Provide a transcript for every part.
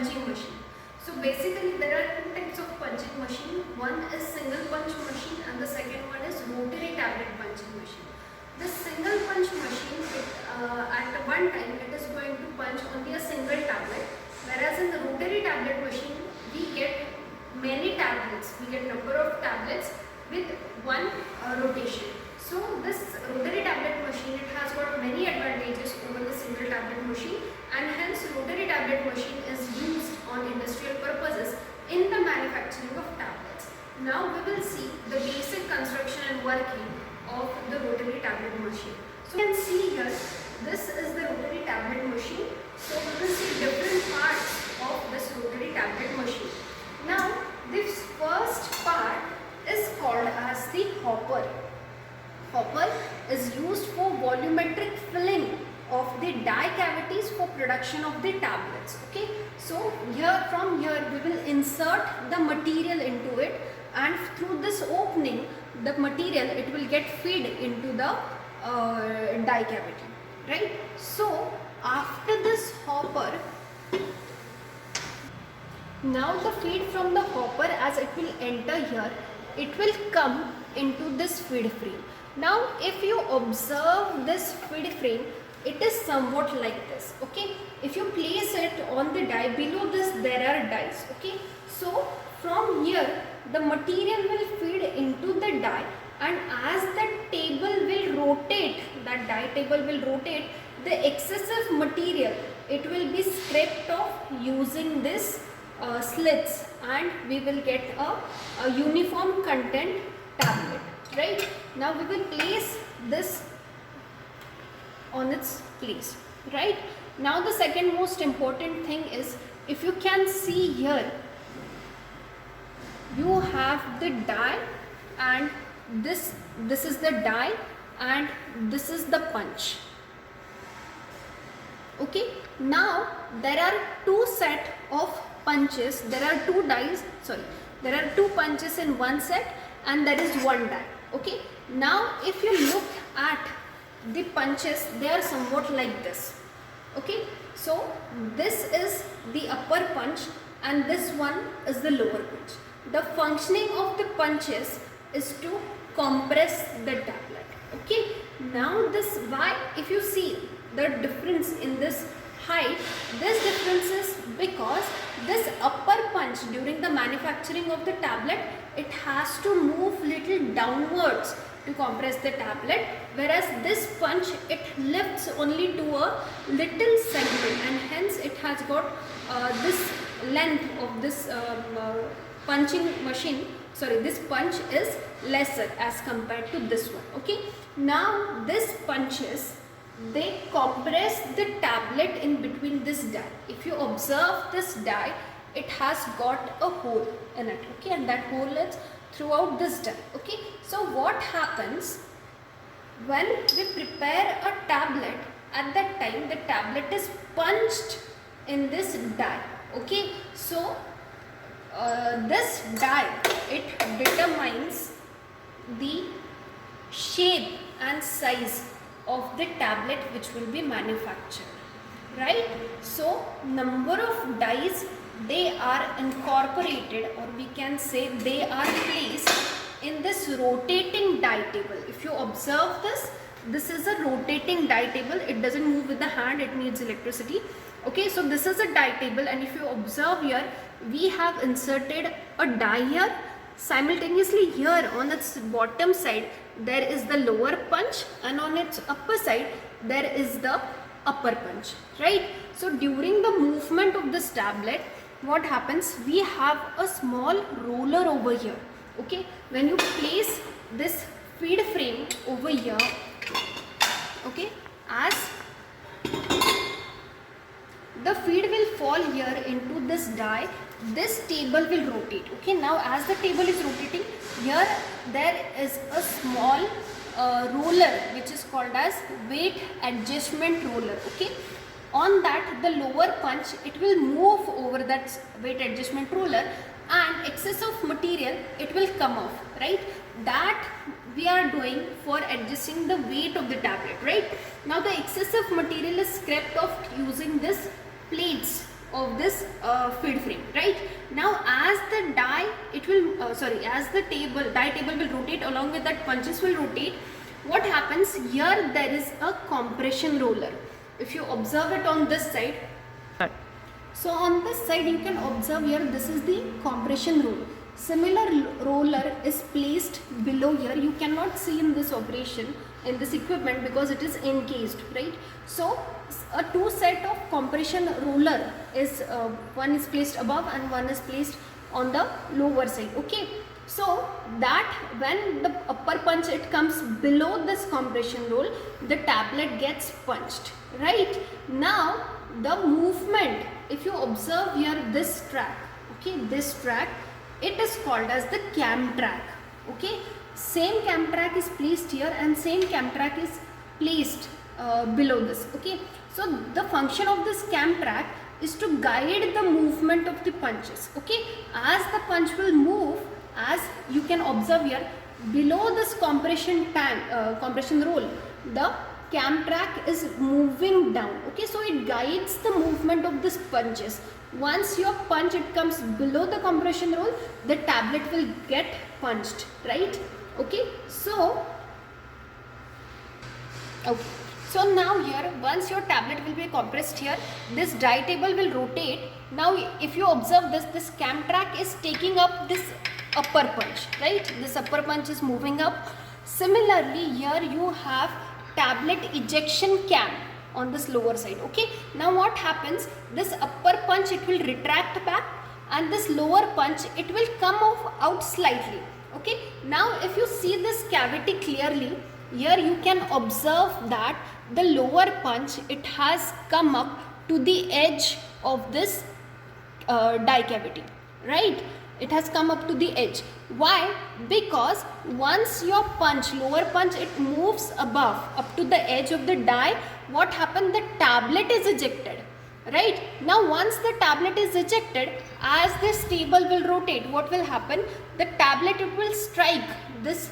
punching machine. So basically there are two types of punching machine. One is single punch machine and the second one is rotary tablet punching machine. The single punch machine, at one time it is going to punch only a single tablet, whereas in the rotary tablet machine we get many tablets, we get number of tablets with one rotation. So this rotary tablet machine, it has got many advantages over the single tablet machine, and hence rotary tablet machine is used on industrial purposes in the manufacturing of tablets. Now we will see the basic construction and working of the rotary tablet machine. So you can see here, this is the rotary tablet machine. So we will see different parts of this rotary tablet machine. Now this first part is called as the hopper. Hopper is used for volumetric filling of the die cavities for production of the tablets. Okay, so from here we will insert the material into it, and through this opening the material, it will get feed into the die cavity, right? So after this hopper, now the feed from the hopper, as it will enter here, it will come into this feed frame. Now if you observe this feed frame, it is somewhat like this. Okay, if you place it on the die, below this there are dies. Okay, so from here the material will feed into the die, and as the table will rotate, that die table will rotate, the excessive material, it will be scraped off using this slits, and we will get a uniform content tablet, right? Now we will place this on its place, right? Now the second most important thing is, if you can see here, you have the die, and this is the die, and this is the punch. Okay, now there are two set of punches, there are two dies, sorry, there are two punches in one set, and there is one die. Okay, now if you look at the punches, they are somewhat like this. Okay, so this is the upper punch and this one is the lower punch. The functioning of the punches is to compress the tablet. Okay, now this, why, if you see the difference in this height, this difference is because this upper punch during the manufacturing of the tablet, it has to move little downwards to compress the tablet, whereas this punch, it lifts only to a little segment, and hence it has got this length of this punching machine, sorry, this punch is lesser as compared to this one. Okay, now this punches, they compress the tablet in between this die. If you observe this die, it has got a hole in it. Okay, and that hole is throughout this die. Okay, so what happens when we prepare a tablet? At that time the tablet is punched in this die. Okay, so this die, it determines the shape and size of the tablet which will be manufactured, right? So number of dies, they are incorporated, or we can say they are placed in this rotating die table. If you observe this is a rotating die table. It doesn't move with the hand, it needs electricity. Okay, so this is a die table, and if you observe here, we have inserted a die here. Simultaneously here on its bottom side there is the lower punch, and on its upper side there is the upper punch, right? So during the movement of this tablet, what happens, we have a small roller over here. Okay, when you place this feed frame over here, okay, as the feed will fall here into this die, this table will rotate. Okay, now as the table is rotating, here there is a small roller which is called as weight adjustment roller. Okay, on that the lower punch, it will move over that weight adjustment roller, and excess of material, it will come off, right? That we are doing for adjusting the weight of the tablet, right? Now the excessive material is scraped off using this plates of this feed frame, right? Now as the die, it will as the die table will rotate, along with that punches will rotate, what happens here, there is a compression roller. If you observe it on this side, so on this side you can observe here, this is the compression roller. Similar roller is placed below here. You cannot see in this operation, in this equipment, because it is encased, right? So a two set of compression roller is one is placed above and one is placed on the lower side, okay? So that when the upper punch it comes below this compression roll, the tablet gets punched, right? Now the movement, if you observe here this track, okay, this track, it is called as the cam track, okay? Same cam track is placed here and same cam track is placed below this, okay? So the function of this cam track is to guide the movement of the punches, okay? As the punch will move, as you can observe here, below this compression roll, the cam track is moving down, okay? So it guides the movement of these punches. Once your punch it comes below the compression roll, the tablet will get punched, right? Okay, so now here, once your tablet will be compressed here, this die table will rotate. Now if you observe this cam track is taking up this upper punch, right? This upper punch is moving up. Similarly here you have tablet ejection cam on this lower side, okay? Now what happens, this upper punch it will retract back and this lower punch it will come out slightly, okay? Now if you see this cavity clearly, here you can observe that the lower punch it has come up to the edge of this die cavity, right? It has come up to the edge. Why? Because once your punch, lower punch, it moves above up to the edge of the die, what happened? The tablet is ejected, right? Now once the tablet is ejected, as this table will rotate, what will happen? The tablet it will strike this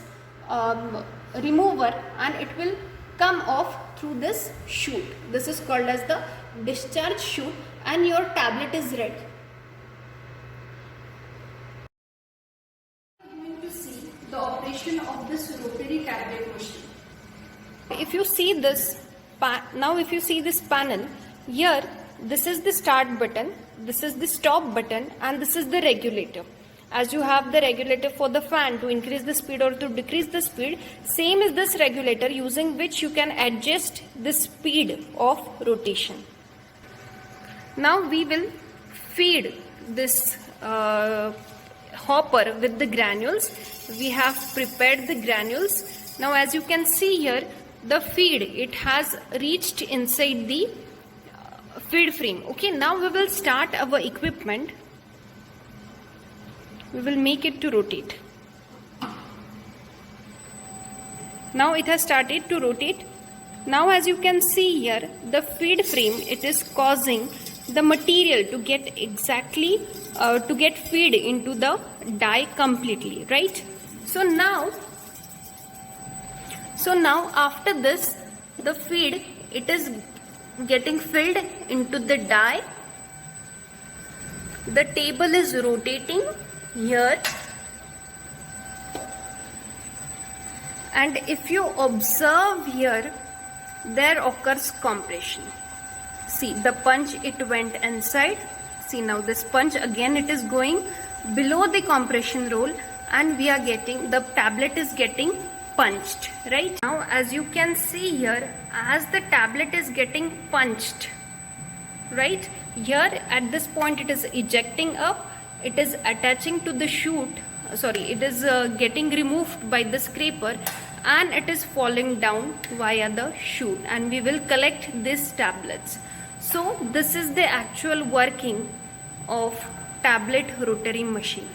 remover and it will come off through this chute. This is called as the discharge chute and your tablet is ready. The operation of this rotary tablet machine. If you see this, now if you see this panel, here this is the start button, this is the stop button and this is the regulator. As you have the regulator for the fan to increase the speed or to decrease the speed, same is this regulator using which you can adjust the speed of rotation. Now we will feed this hopper with the granules. We have prepared the granules. Now as you can see here, the feed it has reached inside the feed frame. Okay, now we will start our equipment. We will make it to rotate. Now it has started to rotate. Now as you can see here, the feed frame it is causing the material to get exactly to get feed into the die completely, right? So now after this, the feed it is getting filled into the die. The table is rotating here, and if you observe here, there occurs compression. See, the punch it went inside. See, now this punch again it is going below the compression roll and we are getting, the tablet is getting punched, right? Now as you can see here, as the tablet is getting punched, right, here at this point it is ejecting up, it is attaching to the chute, it is getting removed by the scraper and it is falling down via the chute and we will collect these tablets. So this is the actual working of tablet rotary machine.